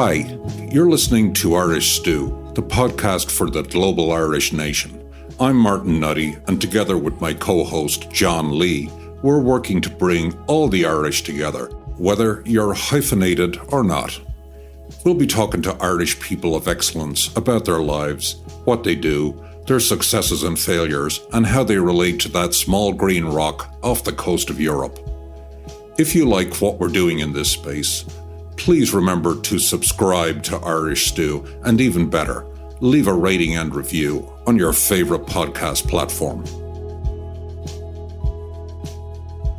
Hi, you're listening to Irish Stew, the podcast for the global Irish nation. I'm Martin Nutty, and together with my co-host John Lee, we're working to bring all the Irish together, whether you're hyphenated or not. We'll be talking to Irish people of excellence about their lives, what they do, their successes and failures, and how they relate to that small green rock off the coast of Europe. If you like what we're doing in this space, please remember to subscribe to Irish Stew, and even better, leave a rating and review on your favorite podcast platform.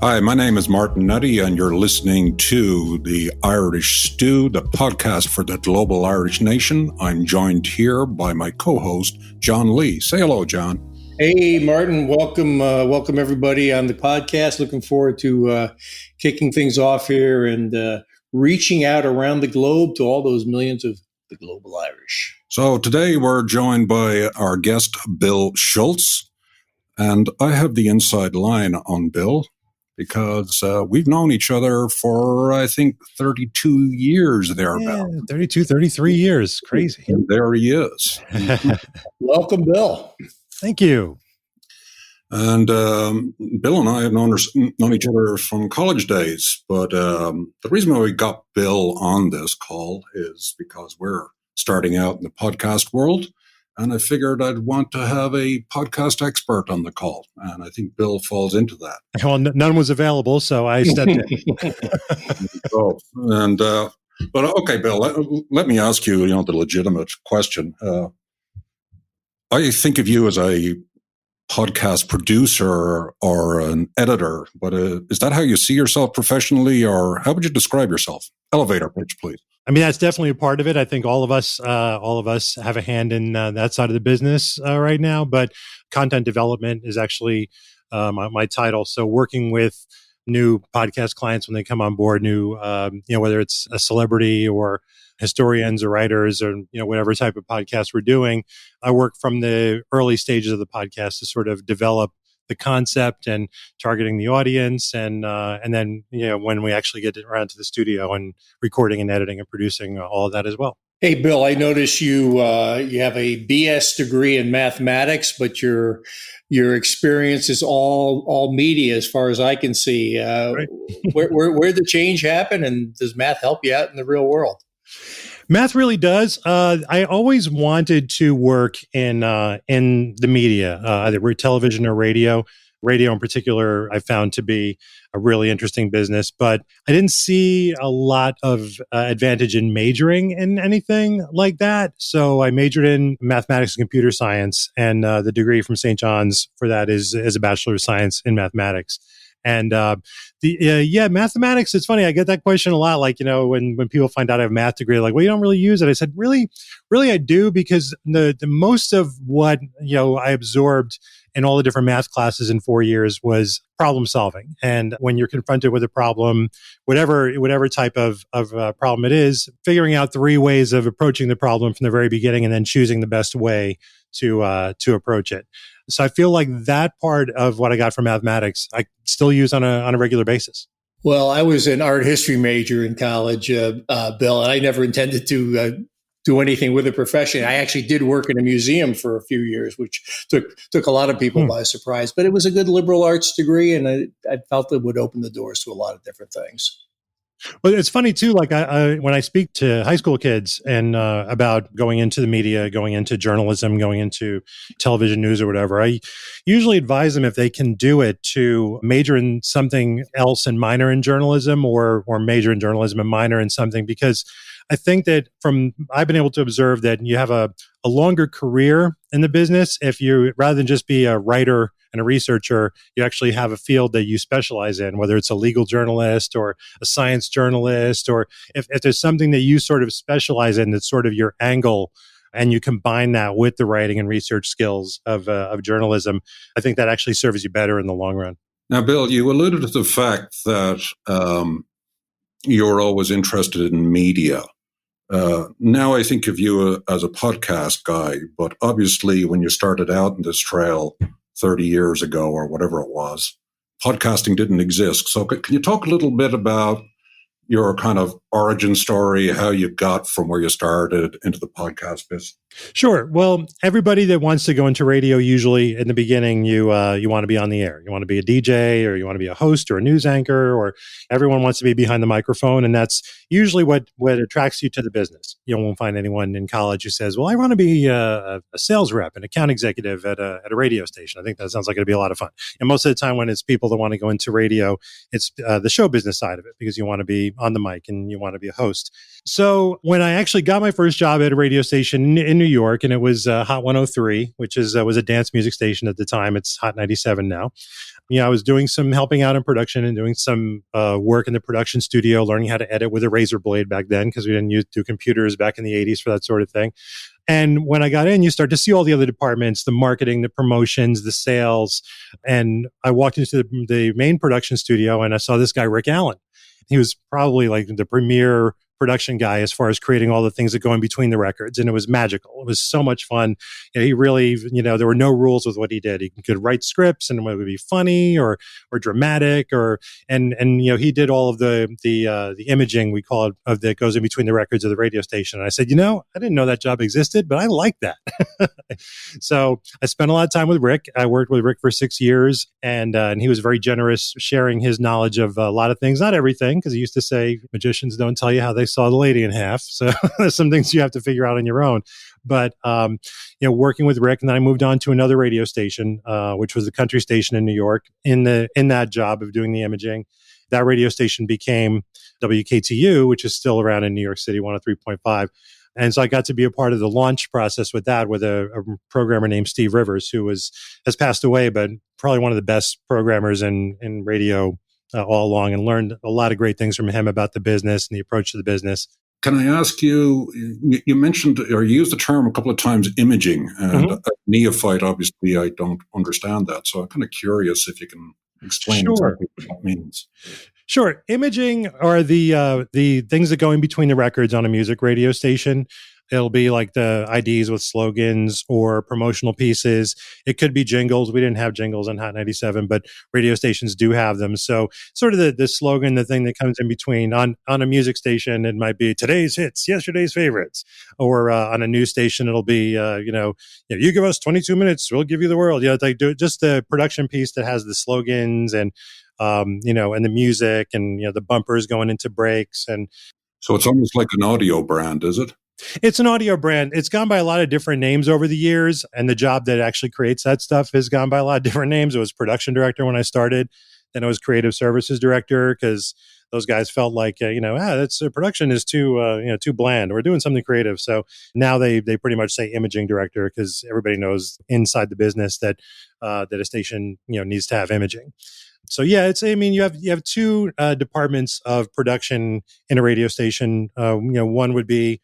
Hi, my name is Martin Nutty, and you're listening to the Irish Stew, the podcast for the global Irish nation. I'm joined here by my co-host, John Lee. Say hello, John. Hey, Martin. Welcome everybody on the podcast. Looking forward to kicking things off here and reaching out around the globe to all those millions of the global Irish. So today we're joined by our guest, Bill Schultz, and I have the inside line on Bill because we've known each other for, I think, 32 years thereabout. Yeah, 32, 33 years. Crazy. And there he is. Welcome, Bill. Thank you. And Bill and I have known each other from college days, but the reason why we got Bill on this call is because we're starting out in the podcast world, and I figured I'd want to have a podcast expert on the call, and I think Bill falls into that. Well, none was available, so I stepped in. But okay, Bill, let me ask you, the legitimate question. I think of you as a podcast producer or an editor, but is that how you see yourself professionally, or how would you describe yourself? Elevator pitch, please. I mean, that's definitely a part of it. I think all of us have a hand in that side of the business right now, but content development is actually my title. So working with new podcast clients when they come on board, whether it's a celebrity or historians or writers or whatever type of podcast we're doing, I work from the early stages of the podcast to sort of develop the concept and targeting the audience, and then when we actually get around to the studio and recording and editing and producing all of that as well. Hey, Bill, I notice you have a BS degree in mathematics, but your experience is all media, as far as I can see. Right. Where the change happen, and does math help you out in the real world? Math really does. I always wanted to work in the media, either television or radio. Radio in particular, I found to be a really interesting business, but I didn't see a lot of advantage in majoring in anything like that. So I majored in mathematics and computer science, and the degree from St. John's for that is a Bachelor of Science in Mathematics. And mathematics, it's funny. I get that question a lot. Like, when people find out I have a math degree, like, well, you don't really use it. I said, really I do, because the most of what, I absorbed in all the different math classes in 4 years was problem solving. And when you're confronted with a problem, whatever type of problem it is, figuring out 3 ways of approaching the problem from the very beginning and then choosing the best way to approach it. So I feel like that part of what I got from mathematics, I still use on a regular basis. Well, I was an art history major in college, Bill, and I never intended to do anything with a profession. I actually did work in a museum for a few years, which took a lot of people by surprise. But it was a good liberal arts degree, and I felt it would open the doors to a lot of different things. Well, it's funny too. Like when I speak to high school kids and about going into the media, going into journalism, going into television news or whatever, I usually advise them, if they can do it, to major in something else and minor in journalism, or major in journalism and minor in something, because I think that I've been able to observe that you have a longer career in the business if you, rather than just be a writer and a researcher, you actually have a field that you specialize in, whether it's a legal journalist or a science journalist, or if there's something that you sort of specialize in that's sort of your angle, and you combine that with the writing and research skills of journalism, I think that actually serves you better in the long run. Now, Bill, you alluded to the fact that you're always interested in media. Now I think of you as a podcast guy, but obviously when you started out in this trail 30 years ago or whatever it was, podcasting didn't exist. So can you talk a little bit about your kind of origin story, how you got from where you started into the podcast business? Sure. Well, everybody that wants to go into radio, usually in the beginning, you want to be on the air. You want to be a DJ, or you want to be a host or a news anchor, or everyone wants to be behind the microphone. And that's usually what attracts you to the business. You won't find anyone in college who says, well, I want to be a sales rep, an account executive at a radio station. I think that sounds like it'd be a lot of fun. And most of the time when it's people that want to go into radio, it's the show business side of it, because you want to be on the mic and you want to be a host. So when I actually got my first job at a radio station in New York, and it was Hot 103, which was a dance music station at the time. It's Hot 97 now. I was doing some helping out in production and doing some work in the production studio, learning how to edit with a razor blade back then, because we didn't do computers back in the 80s for that sort of thing. And when I got in, you start to see all the other departments, the marketing, the promotions, the sales. And I walked into the main production studio and I saw this guy, Rick Allen. He was probably like the premier production guy as far as creating all the things that go in between the records. And it was magical. It was so much fun. He really, there were no rules with what he did. He could write scripts, and it would be funny or dramatic, and he did all of the imaging, we call it, that goes in between the records of the radio station. And I said, I didn't know that job existed, but I like that. So I spent a lot of time with Rick. I worked with Rick for 6 years, and he was very generous, sharing his knowledge of a lot of things, not everything, because he used to say, magicians don't tell you how they saw the lady in half. So there's some things you have to figure out on your own. But, working with Rick, and then I moved on to another radio station, which was the country station in New York. In that job of doing the imaging, that radio station became WKTU, which is still around in New York City, 103.5. And so I got to be a part of the launch process with that, with a programmer named Steve Rivers, who has passed away, but probably one of the best programmers in radio all along, and learned a lot of great things from him about the business and the approach to the business. Can I ask you, you mentioned or you used the term a couple of times, imaging, and a neophyte, obviously, I don't understand that. So I'm kind of curious if you can explain exactly what that means. Sure. Imaging are the things that go in between the records on a music radio station. It'll be like the IDs with slogans or promotional pieces. It could be jingles. We didn't have jingles on Hot 97, but radio stations do have them. So sort of the slogan, the thing that comes in between on a music station, it might be today's hits, yesterday's favorites. Or on a news station, it'll be, you give us 22 minutes, we'll give you the world. Like just the production piece that has the slogans and and the music and, the bumpers going into breaks. And so it's almost like an audio brand, is it? It's an audio brand. It's gone by a lot of different names over the years, and the job that actually creates that stuff has gone by a lot of different names. It was production director when I started. Then it was creative services director, because those guys felt like, that's production is too bland. We're doing something creative. So now they pretty much say imaging director, because everybody knows inside the business that a station, needs to have imaging. So yeah, you have two departments of production in a radio station. One would be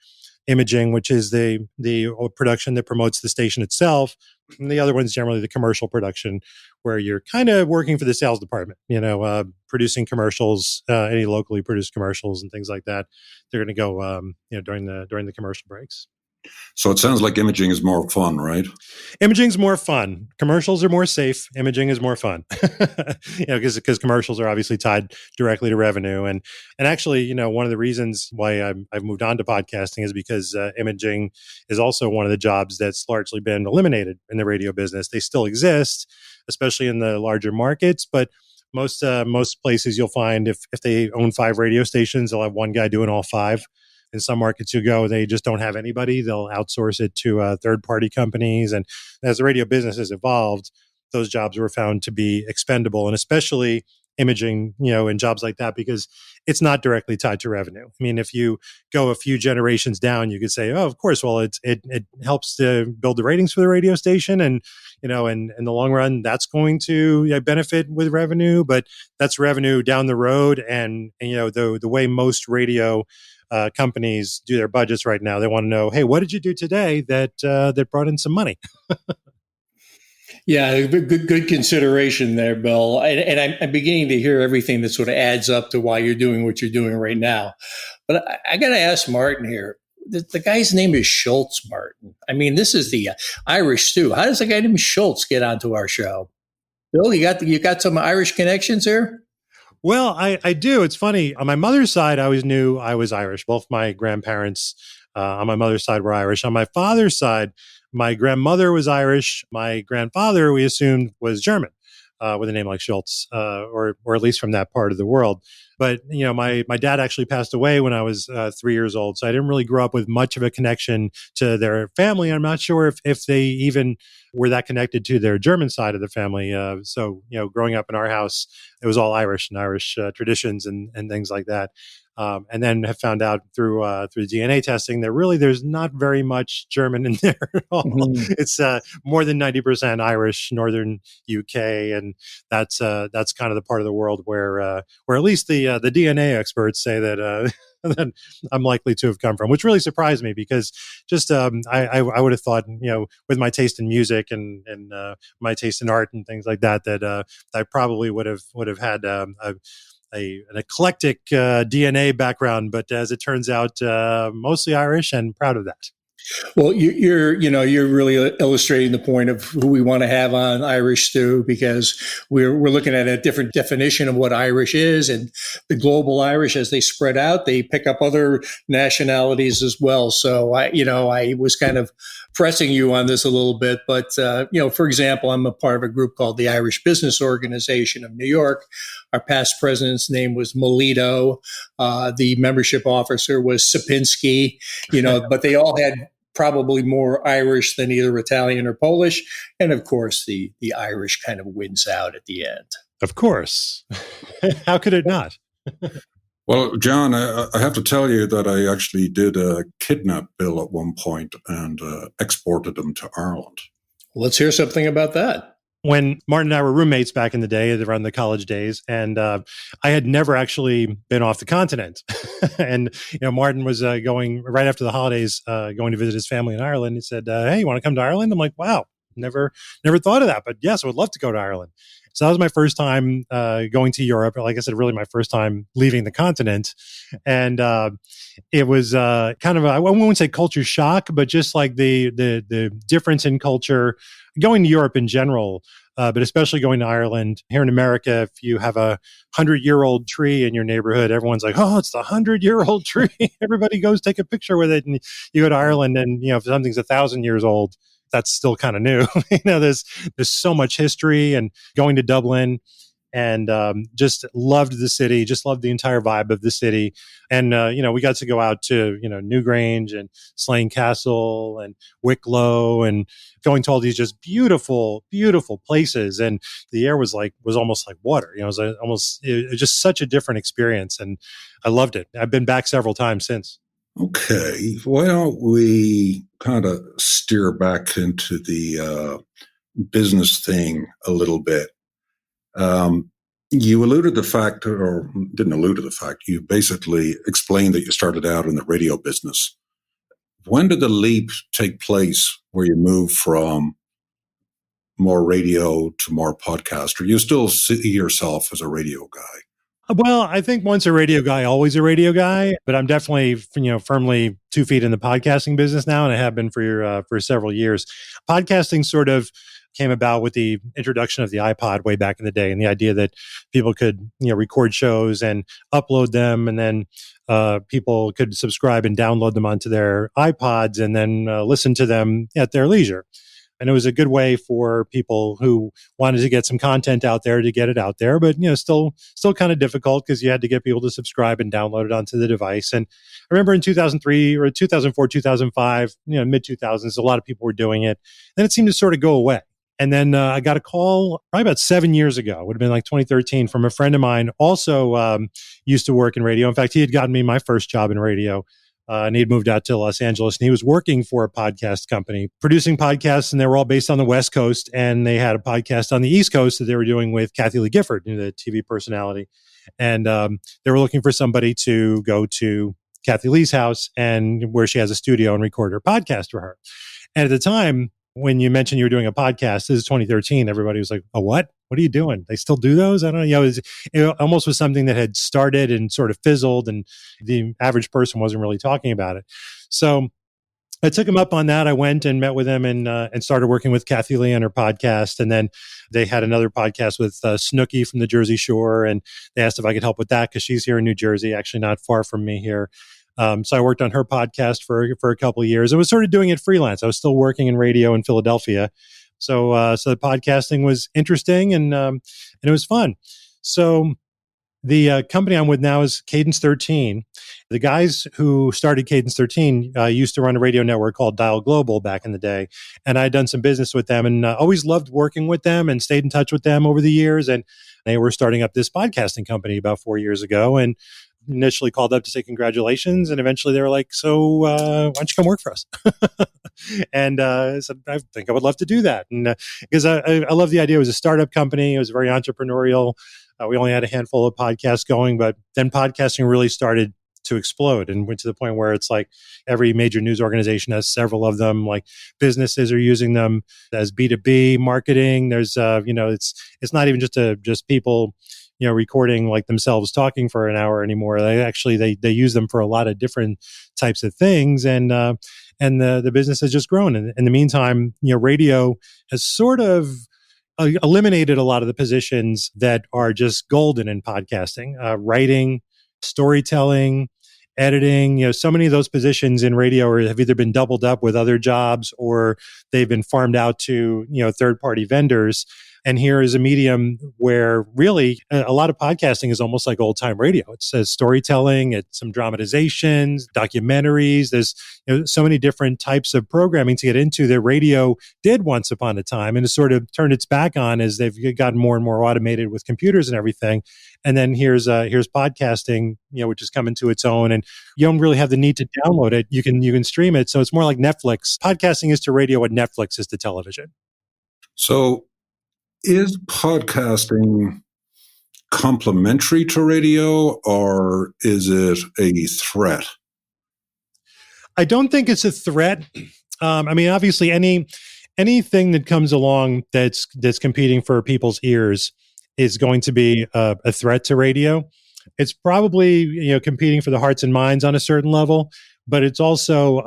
imaging, which is the production that promotes the station itself. And the other one's generally the commercial production, where you're kind of working for the sales department, producing commercials, any locally produced commercials and things like that. They're going to go, during the commercial breaks. So it sounds like imaging is more fun, right? Imaging's more fun. Commercials are more safe. Imaging is more fun, because commercials are obviously tied directly to revenue. And actually, one of the reasons why I've moved on to podcasting is because imaging is also one of the jobs that's largely been eliminated in the radio business. They still exist, especially in the larger markets, but most places you'll find if they own 5 radio stations, they'll have one guy doing all 5. In some markets you go, they just don't have anybody. They'll outsource it to third-party companies. And as the radio business has evolved, those jobs were found to be expendable, and especially imaging, in jobs like that, because it's not directly tied to revenue. I mean, if you go a few generations down, you could say, oh, of course, well, it helps to build the ratings for the radio station. And, and in the long run, that's going to benefit with revenue, but that's revenue down the road. And the way most radio companies do their budgets right now, they want to know, hey, what did you do today that brought in some money? Yeah, good consideration there, Bill. And I'm beginning to hear everything that sort of adds up to why you're doing what you're doing right now. But I got to ask Martin here. The guy's name is Schultz, Martin. I mean, this is the Irish stew. How does a guy named Schultz get onto our show? Bill, you got some Irish connections here? Well, I do. It's funny. On my mother's side, I always knew I was Irish. Both my grandparents on my mother's side were Irish. On my father's side, my grandmother was Irish. My grandfather, we assumed, was German, with a name like Schultz, or at least from that part of the world. But my dad actually passed away when I was 3 years old, so I didn't really grow up with much of a connection to their family. I'm not sure if they even were that connected to their German side of the family. So growing up in our house, it was all Irish and Irish traditions and things like that. And then have found out through DNA testing that really there's not very much German in there at all. Mm-hmm. It's more than 90% Irish, Northern UK, and that's kind of the part of the world where at least the DNA experts say that that I'm likely to have come from, which really surprised me because just I would have thought with my taste in music and my taste in art and things like that I probably would have had an eclectic DNA background, but as it turns out, mostly Irish, and proud of that. Well, you're really illustrating the point of who we want to have on Irish Stew, because we're looking at a different definition of what Irish is, and the global Irish, as they spread out, they pick up other nationalities as well. So I was kind of pressing you on this a little bit, but for example, I'm a part of a group called the Irish Business Organization of New York. Our past president's name was Melito. The membership officer was Sapinski. But they all had probably more Irish than either Italian or Polish. And of course, the Irish kind of wins out at the end. Of course. How could it not? Well, John, I have to tell you that I actually did a kidnap bill at one point and exported them to Ireland. Let's hear something about that. When Martin and I were roommates back in the day, around the college days, and I had never actually been off the continent. And Martin was going right after the holidays, going to visit his family in Ireland. He said, "Hey, you want to come to Ireland?" I'm like, "Wow, never thought of that, but yes, I would love to go to Ireland." So that was my first time going to Europe. Like I said, really my first time leaving the continent, and it was kind of I wouldn't say culture shock, but just like the difference in culture. Going to Europe in general, but especially going to Ireland. Here in America, if you have a 100-year-old tree in your neighborhood, everyone's like, "Oh, it's the 100-year-old tree." Everybody goes take a picture with it. And you go to Ireland, and if something's 1,000 years old, that's still kind of new. There's so much history, and going to Dublin. And just loved the city, just loved the entire vibe of the city. And, we got to go out to, Newgrange and Slane Castle and Wicklow and going to all these just beautiful, beautiful places. And the air was almost like water. It was just such a different experience. And I loved it. I've been back several times since. Okay. Why don't we kind of steer back into the business thing a little bit? You alluded to the fact, or didn't allude to the fact, you basically explained that you started out in the radio business. When did the leap take place where you moved from more radio to more podcast? Or you still see yourself as a radio guy? Well, I think once a radio guy, always a radio guy, but I'm definitely, firmly 2 feet in the podcasting business now, and I have been for several years. Podcasting sort of came about with the introduction of the iPod way back in the day, and the idea that people could, record shows and upload them, and then people could subscribe and download them onto their iPods and then listen to them at their leisure. And it was a good way for people who wanted to get some content out there to get it out there, but still kind of difficult because you had to get people to subscribe and download it onto the device. And I remember in 2003 or 2004, 2005, mid 2000s, a lot of people were doing it. Then it seemed to sort of go away. And then I got a call probably about 7 years ago. It would have been like 2013 from a friend of mine, also used to work in radio. In fact, he had gotten me my first job in radio. And he'd moved out to Los Angeles, and he was working for a podcast company, producing podcasts, and they were all based on the West Coast. And they had a podcast on the East Coast that they were doing with Kathy Lee Gifford, the TV personality. And they were looking for somebody to go to Kathy Lee's house and where she has a studio and record her podcast for her. And at the time, when you mentioned you were doing a podcast, this is 2013, everybody was like, "Oh, what? What are you doing? They still do those?" I don't know. It almost was something that had started and sort of fizzled, and the average person wasn't really talking about it. So I took him up on that. I went and met with him and started working with Kathy Lee on her podcast. And then they had another podcast with Snooki from the Jersey Shore. And they asked if I could help with that because she's here in New Jersey, actually not far from me here. So I worked on her podcast for a couple of years. I was sort of doing it freelance. I was still working in radio in Philadelphia. So the podcasting was interesting and it was fun. So the company I'm with now is Cadence 13. The guys who started Cadence 13 used to run a radio network called Dial Global back in the day. And I'd done some business with them and always loved working with them and stayed in touch with them over the years. And they were starting up this podcasting company about 4 years ago and initially called up to say congratulations. And eventually they were like, so why don't you come work for us? And I said, I think I would love to do that. And because I love the idea. It was a startup company. It was very entrepreneurial. We only had a handful of podcasts going, but then podcasting really started to explode and went to the point where it's like every major news organization has several of them. Like businesses are using them as B2B marketing. There's, it's not even just people, recording like themselves talking for an hour anymore. They use them for a lot of different types of things. And the business has just grown. And in the meantime, radio has sort of eliminated a lot of the positions that are just golden in podcasting, writing, storytelling, editing. So many of those positions in radio have either been doubled up with other jobs or they've been farmed out to, third-party vendors. And here is a medium where really a lot of podcasting is almost like old-time radio. It says storytelling, it's some dramatizations, documentaries. There's so many different types of programming to get into that radio did once upon a time and has sort of turned its back on as they've gotten more and more automated with computers and everything. And then here's podcasting, which has come into its own, and you don't really have the need to download it. You can stream it. So it's more like Netflix. Podcasting is to radio what Netflix is to television. So is podcasting complementary to radio or is it a threat? I don't think it's a threat. Obviously anything that comes along that's competing for people's ears is going to be a threat to radio. It's probably competing for the hearts and minds on a certain level, but it's also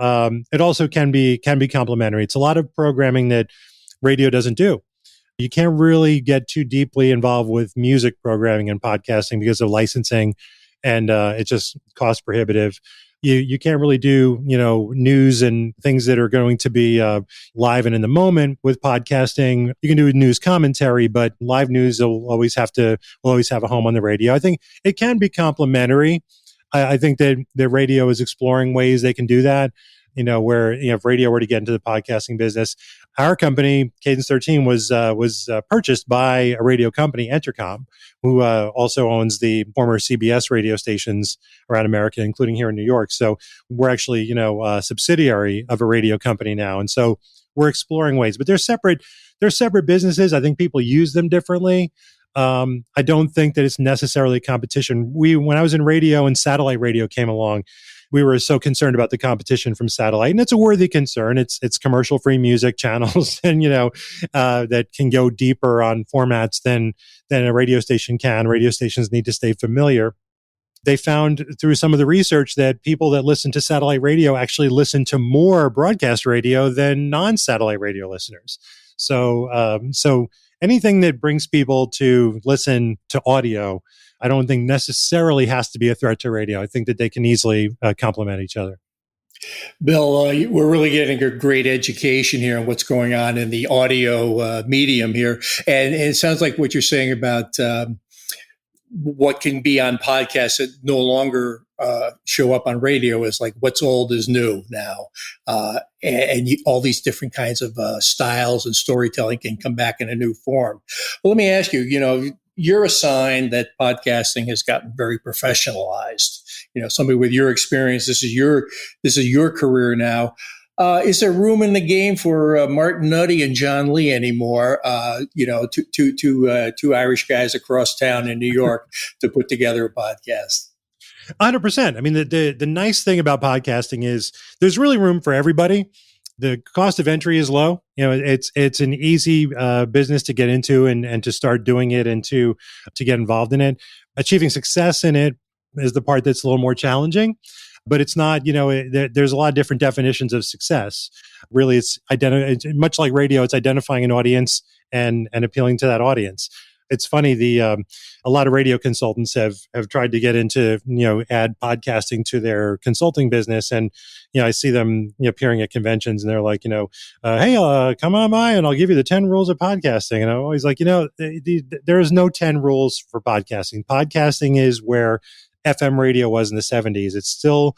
can be complementary. It's a lot of programming that radio doesn't do. You can't really get too deeply involved with music programming and podcasting because of licensing, and it's just cost prohibitive. You can't really do news and things that are going to be live and in the moment with podcasting. You can do news commentary, but live news will always have a home on the radio. I think it can be complementary. I think that the radio is exploring ways they can do that. Where if radio were to get into the podcasting business, our company Cadence 13 was purchased by a radio company, Entercom, who also owns the former CBS radio stations around America, including here in New York. So we're actually a subsidiary of a radio company now, and so we're exploring ways. But they're separate businesses. I think people use them differently. I don't think that it's necessarily competition. When I was in radio and satellite radio came along, we were so concerned about the competition from satellite, and it's a worthy concern. It's commercial-free music channels, and that can go deeper on formats than a radio station can. Radio stations need to stay familiar. They found through some of the research that people that listen to satellite radio actually listen to more broadcast radio than non-satellite radio listeners. So anything that brings people to listen to audio, I don't think necessarily has to be a threat to radio. I think that they can easily complement each other. Bill, we're really getting a great education here on what's going on in the audio medium here. And it sounds like what you're saying about what can be on podcasts that no longer show up on radio is like what's old is new now. All these different kinds of styles and storytelling can come back in a new form. Well, let me ask you, you're a sign that podcasting has gotten very professionalized. Somebody with your experience, this is your career now. Is there room in the game for Martin Nutty and John Lee anymore? Two Irish guys across town in New York to put together a podcast. 100%. The nice thing about podcasting is there's really room for everybody. The cost of entry is low. It's an easy business to get into and to start doing it and to get involved in it. Achieving success in it is the part that's a little more challenging. but it's not, there's a lot of different definitions of success. Really, it's much like radio, it's identifying an audience and appealing to that audience. It's funny, a lot of radio consultants have tried to get into, add podcasting to their consulting business. And, I see them appearing at conventions and they're like, hey, come on by and I'll give you the 10 rules of podcasting. And I'm always like, there is no 10 rules for podcasting. Podcasting is where FM radio was in the 70s. It's still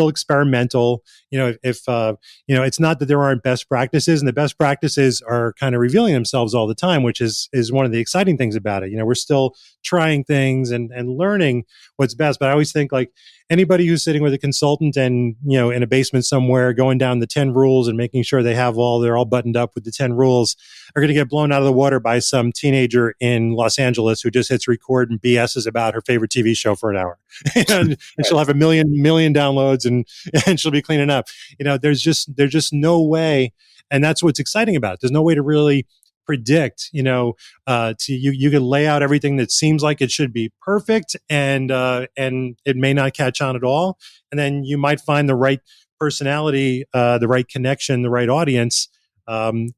experimental. If it's not that there aren't best practices, and the best practices are kind of revealing themselves all the time, which is one of the exciting things about it. We're still trying things and learning what's best. But I always think, like, anybody who's sitting with a consultant and, in a basement somewhere going down the 10 rules and making sure they're all buttoned up with the 10 rules are going to get blown out of the water by some teenager in Los Angeles who just hits record and BS's about her favorite TV show for an hour. and she'll have a million downloads and she'll be cleaning up. There's just no way. And that's what's exciting about it. There's no way to really predict, you can lay out everything that seems like it should be perfect and it may not catch on at all. And then you might find the right personality, the right connection, the right audience. And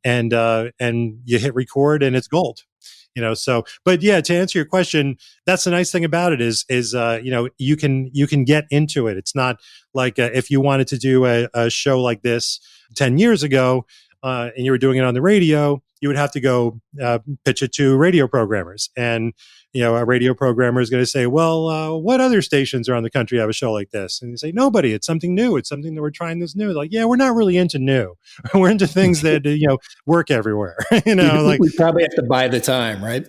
you hit record and it's gold. But yeah, to answer your question, that's the nice thing about it is you can get into it. It's not like if you wanted to do a show like this 10 years ago, and you were doing it on the radio, you would have to go pitch it to radio programmers. And, a radio programmer is going to say, well, what other stations around the country have a show like this? And you say, nobody. It's something new. It's something that we're trying this new. Like, yeah, we're not really into new. We're into things that, work everywhere. We probably have to buy the time, right?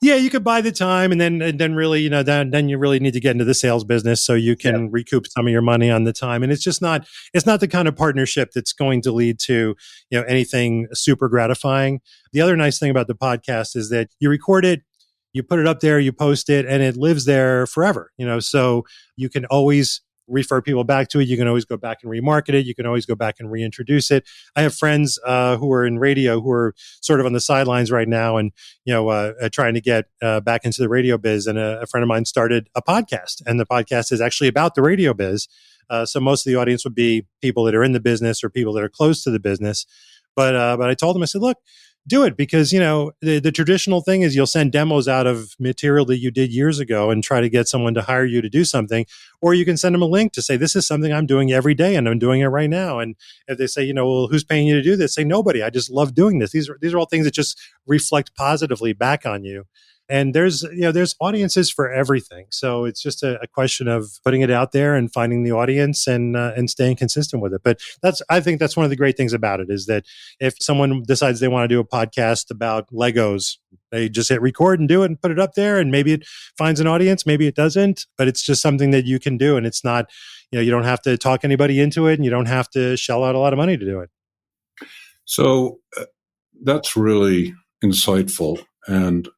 Yeah, you could buy the time, and then really, then you really need to get into the sales business so you can recoup some of your money on the time. And it's not the kind of partnership that's going to lead to, anything super gratifying. The other nice thing about the podcast is that you record it, you put it up there, you post it, and it lives there forever. So you can always refer people back to it. You can always go back and remarket it. You can always go back and reintroduce it. I have friends who are in radio who are sort of on the sidelines right now and, trying to get back into the radio biz. And a friend of mine started a podcast, and the podcast is actually about the radio biz. So most of the audience would be people that are in the business or people that are close to the business. But I told them, I said, look, do it, because, the traditional thing is you'll send demos out of material that you did years ago and try to get someone to hire you to do something. Or you can send them a link to say, this is something I'm doing every day and I'm doing it right now. And if they say, well, who's paying you to do this? Say, nobody. I just love doing this. These are all things that just reflect positively back on you. And there's audiences for everything. So it's just a question of putting it out there and finding the audience and staying consistent with it. But I think that's one of the great things about it, is that if someone decides they want to do a podcast about Legos, they just hit record and do it and put it up there, and maybe it finds an audience, maybe it doesn't, but it's just something that you can do. And it's not, you don't have to talk anybody into it, and you don't have to shell out a lot of money to do it. So that's really insightful. And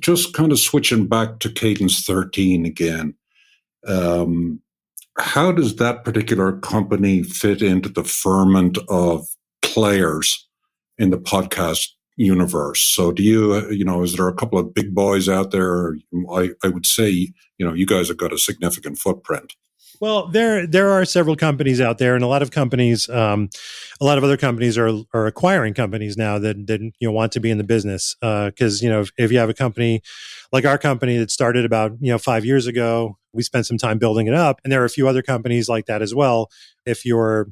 just kind of switching back to Cadence 13 again, how does that particular company fit into the ferment of players in the podcast universe? So do you, is there a couple of big boys out there? I would say, you guys have got a significant footprint. Well, there are several companies out there, and a lot of other companies are acquiring companies now that want to be in the business. Because if you have a company like our company that started about 5 years ago, we spent some time building it up, and there are a few other companies like that as well. If you're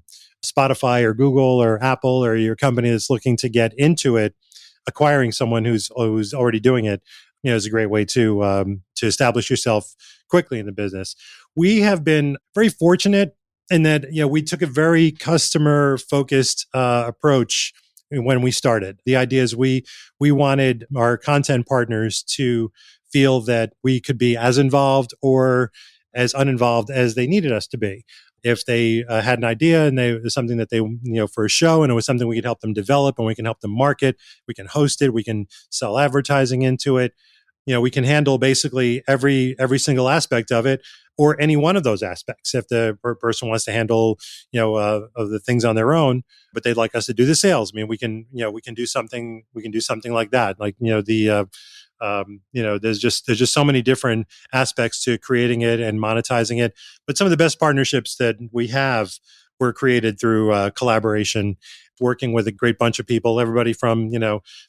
Spotify or Google or Apple, or your company that's looking to get into it, acquiring someone who's already doing it, is a great way to establish yourself quickly in the business. We have been very fortunate in that, we took a very customer focused approach when we started. The idea is we wanted our content partners to feel that we could be as involved or as uninvolved as they needed us to be. If they had an idea and it was something that they, for a show, and it was something we could help them develop and we can help them market, we can host it, we can sell advertising into it. We can handle basically every single aspect of it, or any one of those aspects. If the person wants to handle, of the things on their own, but they'd like us to do the sales, we can do something like that. Like, There's just so many different aspects to creating it and monetizing it. But some of the best partnerships that we have were created through collaboration, working with a great bunch of people, everybody from,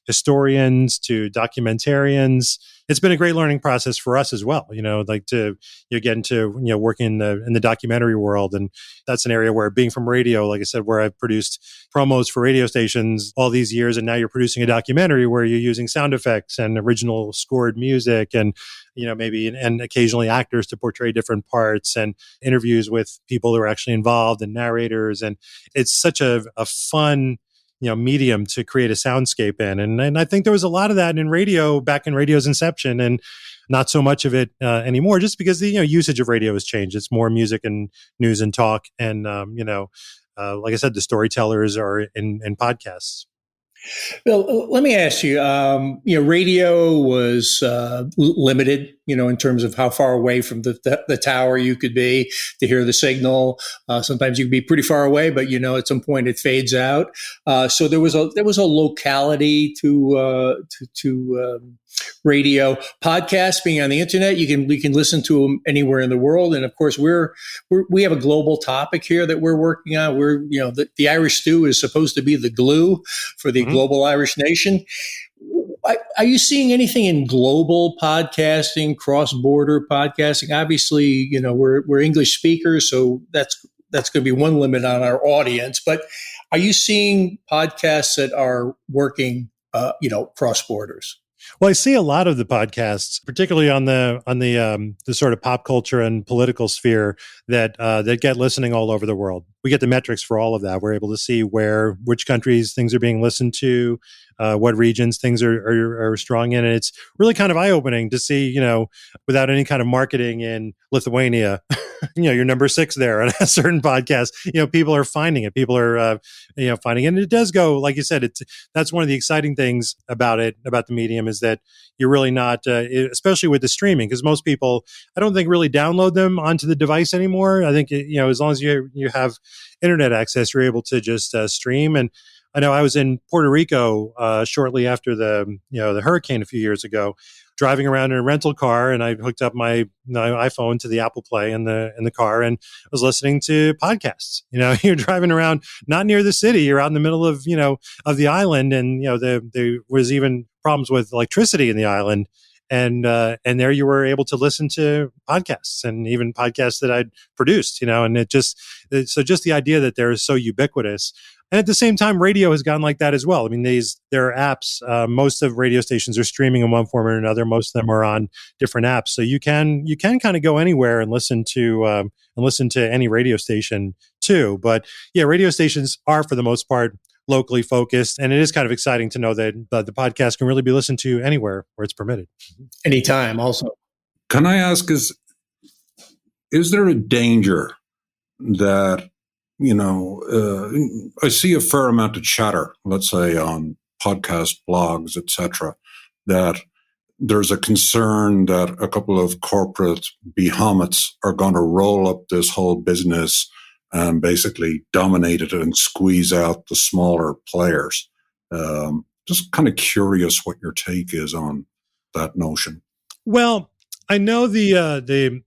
historians to documentarians. It's been a great learning process for us as well, like to get into, working in the documentary world. And that's an area where, being from radio, like I said, where I've produced promos for radio stations all these years, and now you're producing a documentary where you're using sound effects and original scored music and, maybe and occasionally actors to portray different parts, and interviews with people who are actually involved and narrators. And it's such a fun, medium to create a soundscape in. And I think there was a lot of that in radio back in radio's inception, and not so much of it anymore, just because the usage of radio has changed. It's more music and news and talk. And, like I said, the storytellers are in podcasts. Well, let me ask you, radio was limited, in terms of how far away from the tower you could be to hear the signal. Sometimes you could be pretty far away, but, at some point it fades out. So there was a locality to radio. Podcasts, being on the internet, we can listen to them anywhere in the world. And of course, we have a global topic here that we're working on. The Irish stew is supposed to be the glue for the global Irish nation. Are you seeing anything in global podcasting, cross-border podcasting? Obviously, we're English speakers, so that's going to be one limit on our audience. But are you seeing podcasts that are working, cross borders? Well, I see a lot of the podcasts, particularly on the sort of pop culture and political sphere, that get listening all over the world. We get the metrics for all of that. We're able to see which countries things are being listened to, what regions things are strong in, and it's really kind of eye-opening to see, without any kind of marketing in Lithuania, you're number 6 there on a certain podcast. People are finding it. People are, finding it. And it does go, like you said, that's one of the exciting things about the medium, is that you're really not, especially with the streaming, because most people, I don't think, really download them onto the device anymore. I think, as long as you have internet access, you're able to just stream. And I know I was in Puerto Rico shortly after the hurricane a few years ago, driving around in a rental car, and I hooked up my iPhone to the Apple Play in the car, and I was listening to podcasts. You're driving around, not near the city, you're out in the middle of of the island, and there was even problems with electricity in the island, and there you were able to listen to podcasts, and even podcasts that I'd produced. And just the idea that they're so ubiquitous. And at the same time, radio has gotten like that as well. I mean, there are apps. Most of radio stations are streaming in one form or another. Most of them are on different apps, so you can kind of go anywhere and listen to any radio station too. But yeah, radio stations are, for the most part, locally focused, and it is kind of exciting to know that the podcast can really be listened to anywhere where it's permitted, anytime. Also, can I ask, is there a danger that I see a fair amount of chatter, let's say on podcast blogs, etc., that there's a concern that a couple of corporate behemoths are going to roll up this whole business and basically dominate it and squeeze out the smaller players. Just kind of curious what your take is on that notion. Well, I know the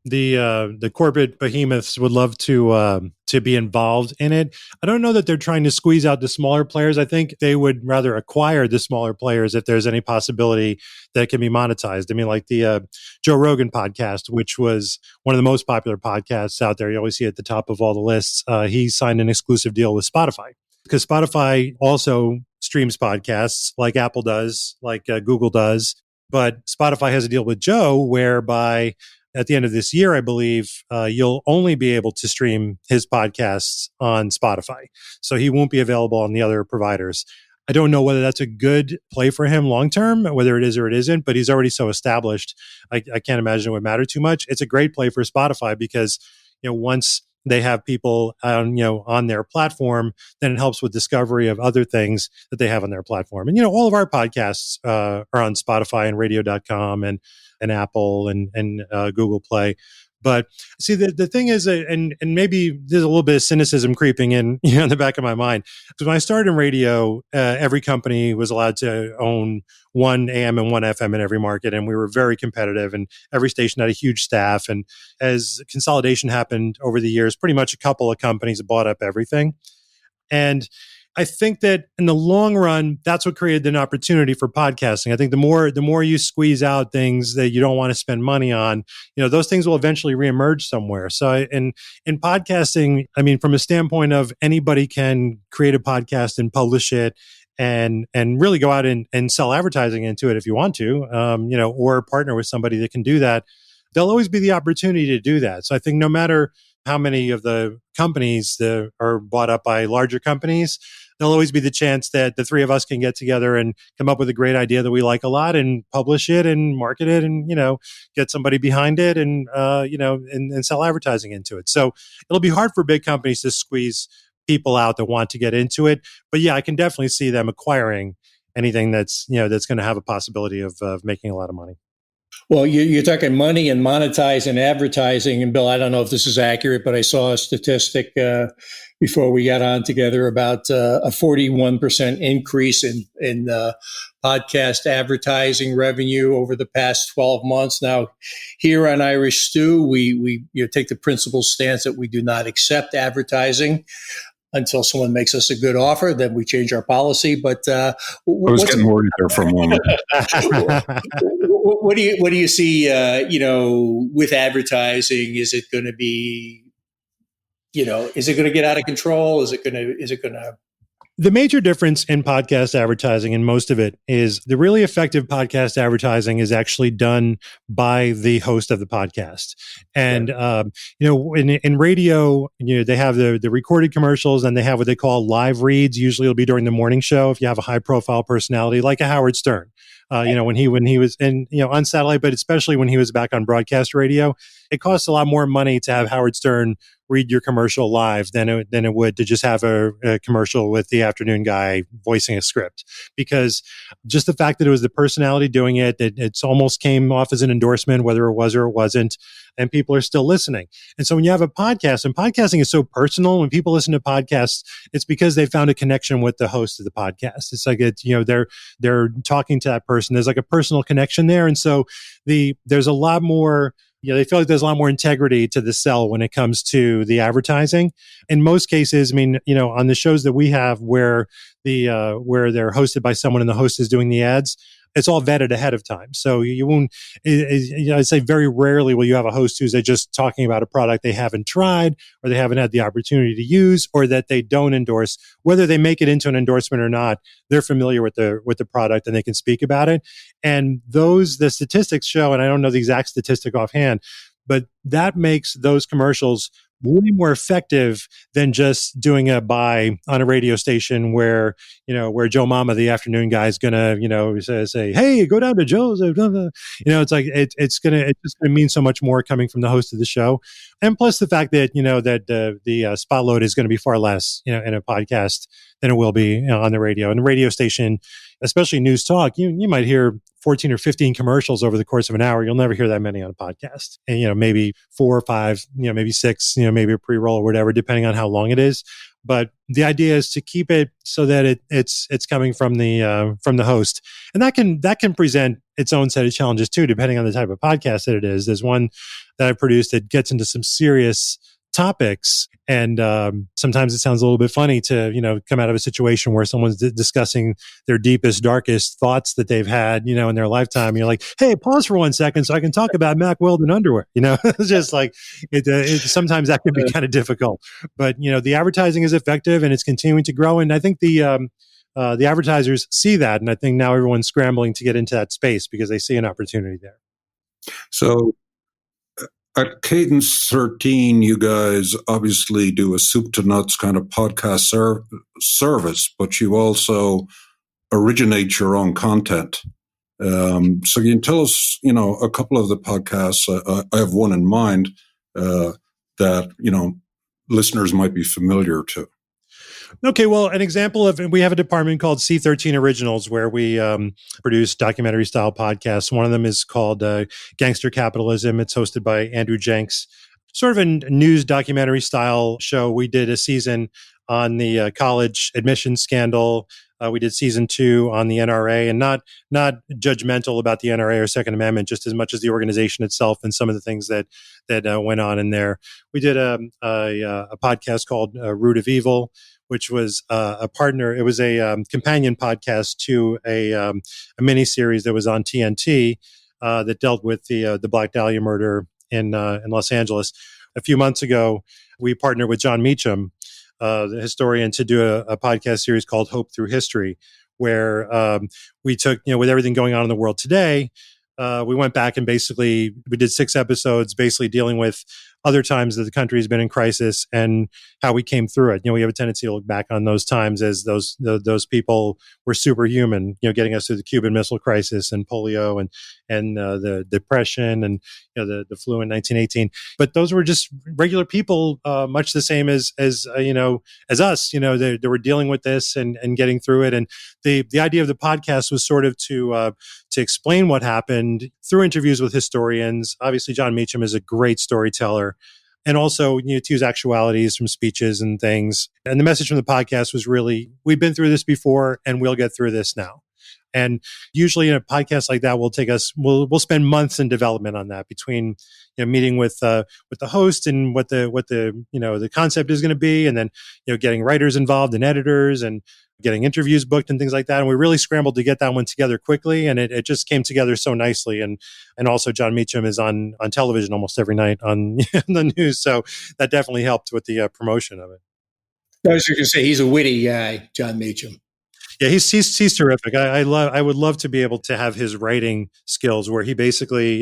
corporate behemoths would love to be involved in it. I don't know that they're trying to squeeze out the smaller players. I think they would rather acquire the smaller players if there's any possibility that it can be monetized. I mean, like the Joe Rogan podcast, which was one of the most popular podcasts out there. You always see it at the top of all the lists. He signed an exclusive deal with Spotify, because Spotify also streams podcasts like Apple does, like Google does. But Spotify has a deal with Joe whereby at the end of this year, I believe, you'll only be able to stream his podcasts on Spotify. So he won't be available on the other providers. I don't know whether that's a good play for him long-term, whether it is or it isn't, but he's already so established. I can't imagine it would matter too much. It's a great play for Spotify because, once they have people on their platform, then it helps with discovery of other things that they have on their platform. And all of our podcasts are on Spotify and radio.com and Apple and Google Play. But see, the thing is, and maybe there's a little bit of cynicism creeping in, in the back of my mind. Because when I started in radio, every company was allowed to own one AM and one FM in every market, and we were very competitive. And every station had a huge staff. And as consolidation happened over the years, pretty much a couple of companies bought up everything. And I think that in the long run, that's what created an opportunity for podcasting. I think the more you squeeze out things that you don't want to spend money on, those things will eventually reemerge somewhere. So in podcasting, I mean, from a standpoint of anybody can create a podcast and publish it and really go out and sell advertising into it if you want to, or partner with somebody that can do that. There'll always be the opportunity to do that. So I think no matter how many of the companies that are bought up by larger companies, there'll always be the chance that the three of us can get together and come up with a great idea that we like a lot and publish it and market it and, get somebody behind it and sell advertising into it. So it'll be hard for big companies to squeeze people out that want to get into it. But yeah, I can definitely see them acquiring anything that's going to have a possibility of making a lot of money. Well, you're talking money and monetizing advertising. And Bill, I don't know if this is accurate, but I saw a statistic before we got on together about a 41% increase in podcast advertising revenue over the past 12 months. Now, here on Irish Stew, we take the principled stance that we do not accept advertising until someone makes us a good offer. Then we change our policy. But I was getting worried there for a moment. What do you see? With advertising, is it going to be? Is it going to get out of control? Is it going to? The major difference in podcast advertising, and most of it, is the really effective podcast advertising is actually done by the host of the podcast. And, in radio, they have the recorded commercials and they have what they call live reads. Usually it'll be during the morning show if you have a high profile personality like a Howard Stern. When he was on satellite, but especially when he was back on broadcast radio, it costs a lot more money to have Howard Stern read your commercial live than it would to just have a commercial with the afternoon guy voicing a script. Because just the fact that it was the personality doing it, it's almost came off as an endorsement, whether it was or it wasn't, and people are still listening. And so when you have a podcast, and podcasting is so personal, when people listen to podcasts, it's because they found a connection with the host of the podcast. It's like they're talking to that person. There's like a personal connection there, and so there's a lot more. They feel like there's a lot more integrity to the sell when it comes to the advertising. In most cases, I mean, on the shows that we have where they're hosted by someone and the host is doing the ads, it's all vetted ahead of time. So you won't, I'd say very rarely will you have a host who's just talking about a product they haven't tried or they haven't had the opportunity to use or that they don't endorse. Whether they make it into an endorsement or not, they're familiar with the product and they can speak about it. And the statistics show, and I don't know the exact statistic offhand, but that makes those commercials way more effective than just doing a buy on a radio station where Joe Mama, the afternoon guy, is gonna say, "Hey, go down to Joe's." It's like it's just gonna mean so much more coming from the host of the show, and plus the fact that the spot load is going to be far less in a podcast than it will be on the radio. And the radio station, especially news talk, you might hear 14 or 15 commercials over the course of an hour. You'll never hear that many on a podcast. And, maybe 4 or 5, maybe 6, maybe a pre-roll or whatever, depending on how long it is. But the idea is to keep it so that it's coming from the host. And that can present its own set of challenges too, depending on the type of podcast that it is. There's one that I produced that gets into some serious topics. And sometimes it sounds a little bit funny to, come out of a situation where someone's discussing their deepest, darkest thoughts that they've had, in their lifetime. You're like, hey, pause for 1 second so I can talk about Mack Weldon underwear. It's just like, sometimes that can be kind of difficult. But, the advertising is effective and it's continuing to grow. And I think the advertisers see that. And I think now everyone's scrambling to get into that space because they see an opportunity there. So, at Cadence 13, you guys obviously do a soup to nuts kind of podcast service, but you also originate your own content. So you can tell us, a couple of the podcasts. I have one in mind that, listeners might be familiar to. Okay, well, an example of, we have a department called C13 Originals where we produce documentary style podcasts. One of them is called Gangster Capitalism. It's hosted by Andrew Jenks, sort of a news documentary style show. We did a season on the college admissions scandal. We did season 2 on the NRA, and not judgmental about the NRA or Second Amendment, just as much as the organization itself and some of the things that went on in there. We did a podcast called Root of Evil, which was a partner. It was a companion podcast to a mini series that was on TNT that dealt with the Black Dahlia murder in Los Angeles. A few months ago, we partnered with John Meacham, the historian, to do a podcast series called Hope Through History, where we took, with everything going on in the world today, we went back and basically we did 6 episodes basically dealing with other times that the country has been in crisis and how we came through it. We have a tendency to look back on those times as those people were superhuman, getting us through the Cuban Missile Crisis and polio and the Depression and the flu in 1918. But those were just regular people, much the same as us. They were dealing with this and getting through it. And the idea of the podcast was sort of to explain what happened through interviews with historians. Obviously, John Meacham is a great storyteller. And also, to use actualities from speeches and things. And the message from the podcast was really, we've been through this before and we'll get through this now. And usually in a podcast like that, we'll spend months in development on that, between meeting with the host and what the concept is going to be, and then getting writers involved and editors and getting interviews booked and things like that. And we really scrambled to get that one together quickly, and it just came together so nicely. And also John Meacham is on television almost every night on the news, so that definitely helped with the promotion of it. I was going to say he's a witty guy, John Meacham. Yeah, he's terrific. I would love to be able to have his writing skills, where he basically,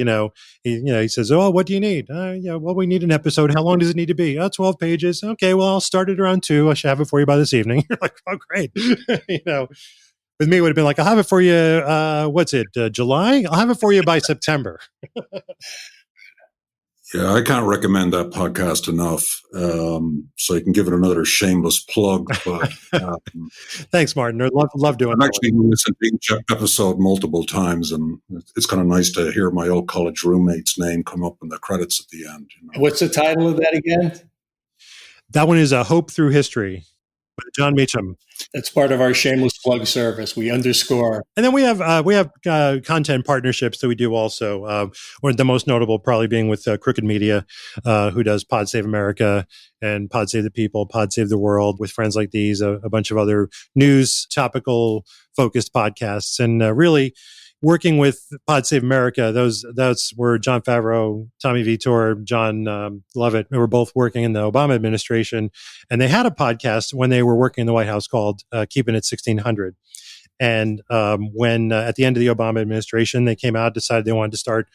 he says, "Oh, what do you need? Well, we need an episode. How long does it need to be? 12 pages. Okay, well, I'll start it around 2. I should have it for you by this evening." You're like, "Oh, great." With me, it would have been like, "I'll have it for you. What's it? July? I'll have it for you by September." Yeah, I can't recommend that podcast enough. So I can give it another shameless plug. But thanks, Martin. I love doing. I've actually listened to each episode multiple times, and it's kind of nice to hear my old college roommate's name come up in the credits at the end. What's the title of that again? That one is A Hope Through History by John Meacham. That's part of our shameless plug service. We underscore. And then we have content partnerships that we do also. One of the most notable probably being with Crooked Media, who does Pod Save America and Pod Save the People, Pod Save the World, with friends like these, a bunch of other news topical focused podcasts, and really working with Pod Save America. That's where Jon Favreau, Tommy Vitor, John Lovett, who were both working in the Obama administration. And they had a podcast when they were working in the White House called Keeping It 1600. And when at the end of the Obama administration, they came out, decided they wanted to start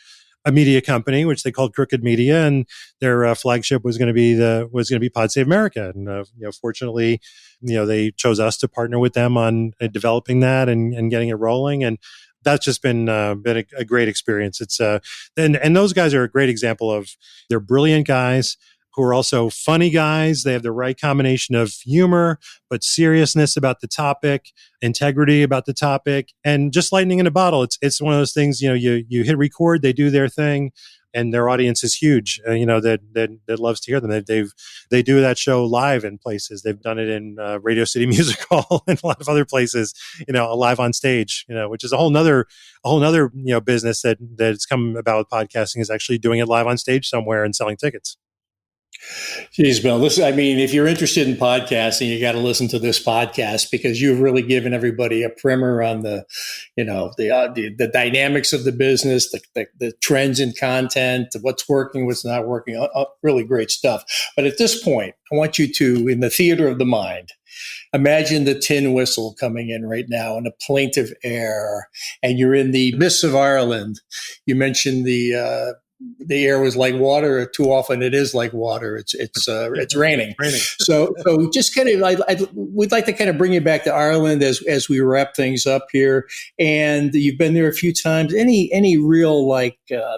a media company, which they called Crooked Media, and their flagship was going to be Pod Save America. And fortunately, they chose us to partner with them on developing that and getting it rolling. And that's just been a great experience. It's and those guys are a great example of, they're brilliant guys who are also funny guys. They have the right combination of humor, but seriousness about the topic, integrity about the topic, and just lightning in a bottle. It's one of those things, you hit record, they do their thing, and their audience is huge, that loves to hear them. They do that show live in places. They've done it in Radio City Music Hall and a lot of other places, live on stage, which is a whole nother business that's come about with podcasting, is actually doing it live on stage somewhere and selling tickets. Geez, Bill, if you're interested in podcasting, you got to listen to this podcast, because you've really given everybody a primer on the dynamics of the business, the trends in content, what's working, what's not working, really great stuff. But at this point, I want you to, in the theater of the mind, imagine the tin whistle coming in right now and a plaintive air, and you're in the mists of Ireland. You mentioned the the air was like water. Too often it is like water. It's raining. So just kind of, we'd like to kind of bring you back to Ireland as we wrap things up here. And you've been there a few times. Any real a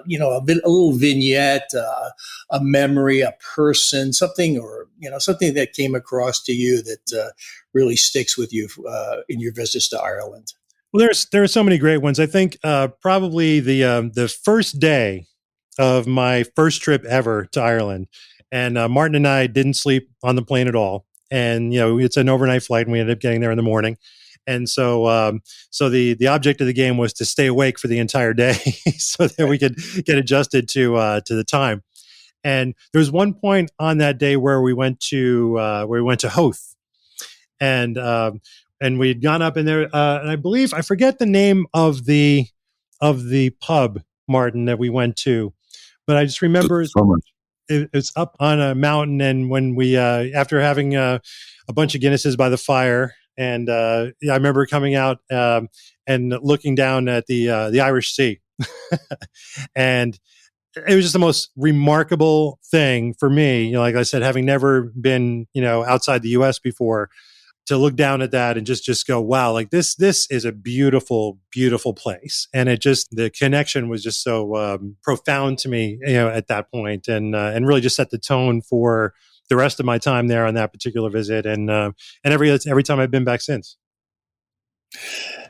little vignette, a memory, a person, something, or something that came across to you that really sticks with you in your visits to Ireland? Well, there are so many great ones. I think probably the first day of my first trip ever to Ireland, and Martin and I didn't sleep on the plane at all. And it's an overnight flight, and we ended up getting there in the morning. And so the object of the game was to stay awake for the entire day, so that we could get adjusted to the time. And there was one point on that day where we went to Howth, and we'd gone up in there, and I believe, I forget the name of the pub, Martin, that we went to, but I just remember it's up on a mountain. And when we, after having a bunch of Guinnesses by the fire, and I remember coming out and looking down at the Irish Sea, and it was just the most remarkable thing for me. Like I said, having never been outside the U.S. before, to look down at that and just go, wow, like this is a beautiful, beautiful place. And the connection was just so profound to me, at that point, and really just set the tone for the rest of my time there on that particular visit, and every time I've been back since.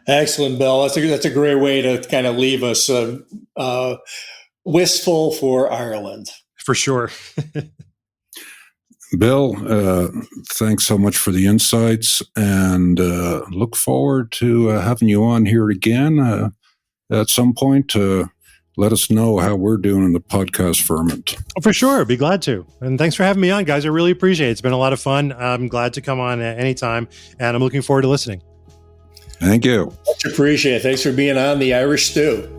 Excellent, Bill. That's a great way to kind of leave us wistful for Ireland. For sure. Bill, thanks so much for the insights, and look forward to having you on here again at some point to let us know how we're doing in the podcast ferment. For sure. Be glad to. And thanks for having me on, guys. I really appreciate it. It's been a lot of fun. I'm glad to come on at any time, and I'm looking forward to listening. Thank you. Much appreciate it. Thanks for being on the Irish Stew.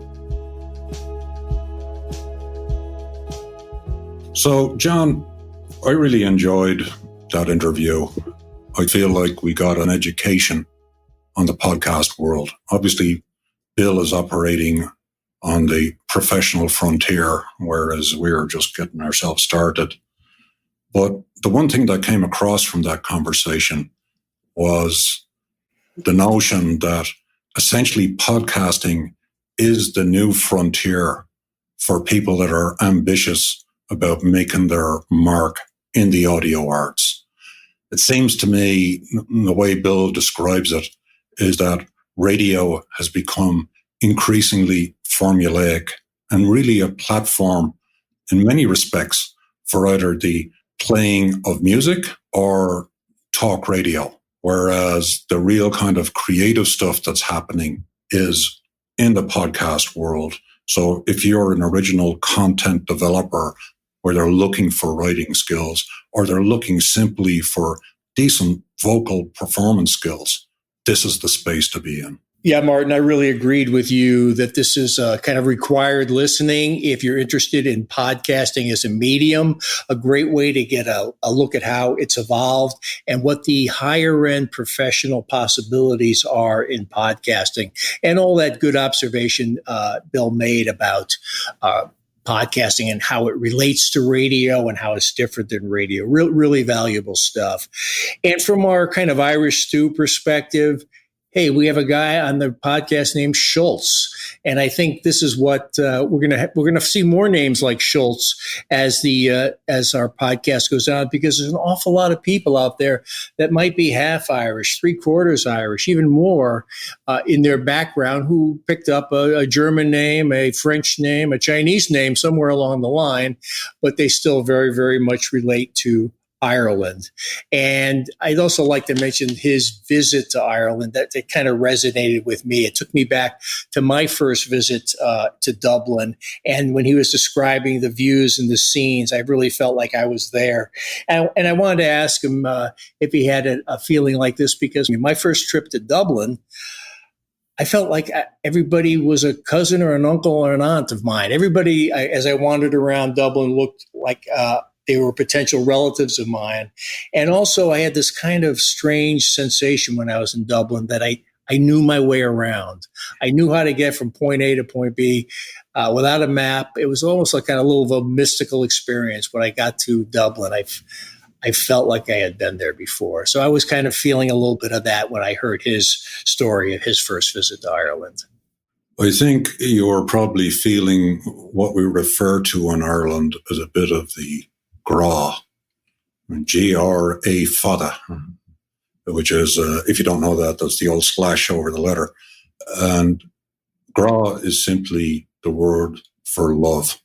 So, John, I really enjoyed that interview. I feel like we got an education on the podcast world. Obviously, Bill is operating on the professional frontier, whereas we're just getting ourselves started. But the one thing that came across from that conversation was the notion that essentially podcasting is the new frontier for people that are ambitious about making their mark in the audio arts. It seems to me, the way Bill describes it, is that radio has become increasingly formulaic and really a platform in many respects for either the playing of music or talk radio, whereas the real kind of creative stuff that's happening is in the podcast world. So if you're an original content developer where they're looking for writing skills, or they're looking simply for decent vocal performance skills, this is the space to be in. Yeah, Martin, I really agreed with you that this is kind of required listening if you're interested in podcasting as a medium, a great way to get a look at how it's evolved and what the higher end professional possibilities are in podcasting, and all that good observation Bill made about podcasting and how it relates to radio and how it's different than radio. Really valuable stuff. And from our kind of Irish stew perspective, hey, we have a guy on the podcast named Schultz, and I think this is what we're gonna see more names like Schultz as our podcast goes on, because there's an awful lot of people out there that might be half Irish, 3/4 Irish, even more in their background, who picked up a German name, a French name, a Chinese name somewhere along the line, but they still very, very much relate to Ireland. And I'd also like to mention his visit to Ireland. That kind of resonated with me. It took me back to my first visit to Dublin. And when he was describing the views and the scenes, I really felt like I was there. And I wanted to ask him if he had a feeling like this, because my first trip to Dublin, I felt like everybody was a cousin or an uncle or an aunt of mine. Everybody, as I wandered around Dublin, looked like they were potential relatives of mine. And also I had this kind of strange sensation when I was in Dublin that I I knew my way around. I knew how to get from point A to point B without a map. It was almost like kind of a little of a mystical experience. When I got to Dublin, I felt like I had been there before. So I was kind of feeling a little bit of that when I heard his story of his first visit to Ireland. I think you're probably feeling what we refer to in Ireland as a bit of the gra, G-R-A fada, which is, if you don't know that, that's the old slash over the letter. And gra is simply the word for love.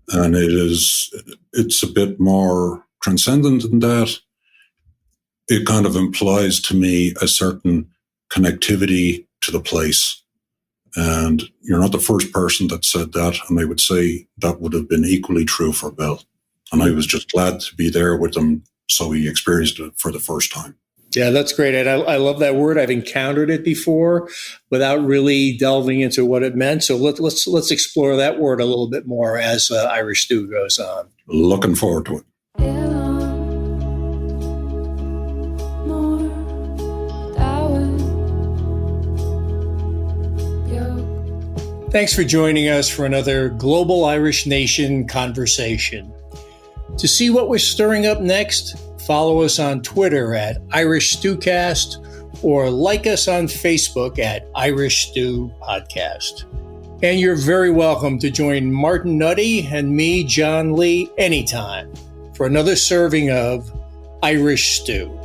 And it's a bit more transcendent than that. It kind of implies to me a certain connectivity to the place. And you're not the first person that said that. And I would say that would have been equally true for Bill. And I was just glad to be there with him so he experienced it for the first time. Yeah, that's great. And I love that word. I've encountered it before without really delving into what it meant. So let's explore that word a little bit more as Irish Stew goes on. Looking forward to it. Thanks for joining us for another Global Irish Nation conversation. To see what we're stirring up next, follow us on Twitter at Irish Stewcast or like us on Facebook at Irish Stew Podcast. And you're very welcome to join Martin Nutty and me, John Lee, anytime for another serving of Irish Stew.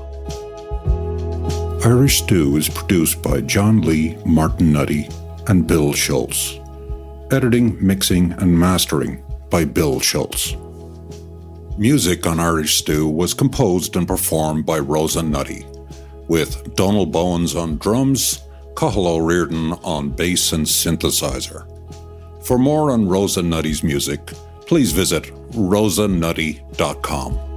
Irish Stew is produced by John Lee, Martin Nutty, and Bill Schultz. Editing, mixing, and mastering by Bill Schultz. Music on Irish Stew was composed and performed by Rosa Nutty, with Donald Bowens on drums, Cathal O'Riordan on bass and synthesizer. For more on Rosa Nutty's music, please visit rosanutty.com.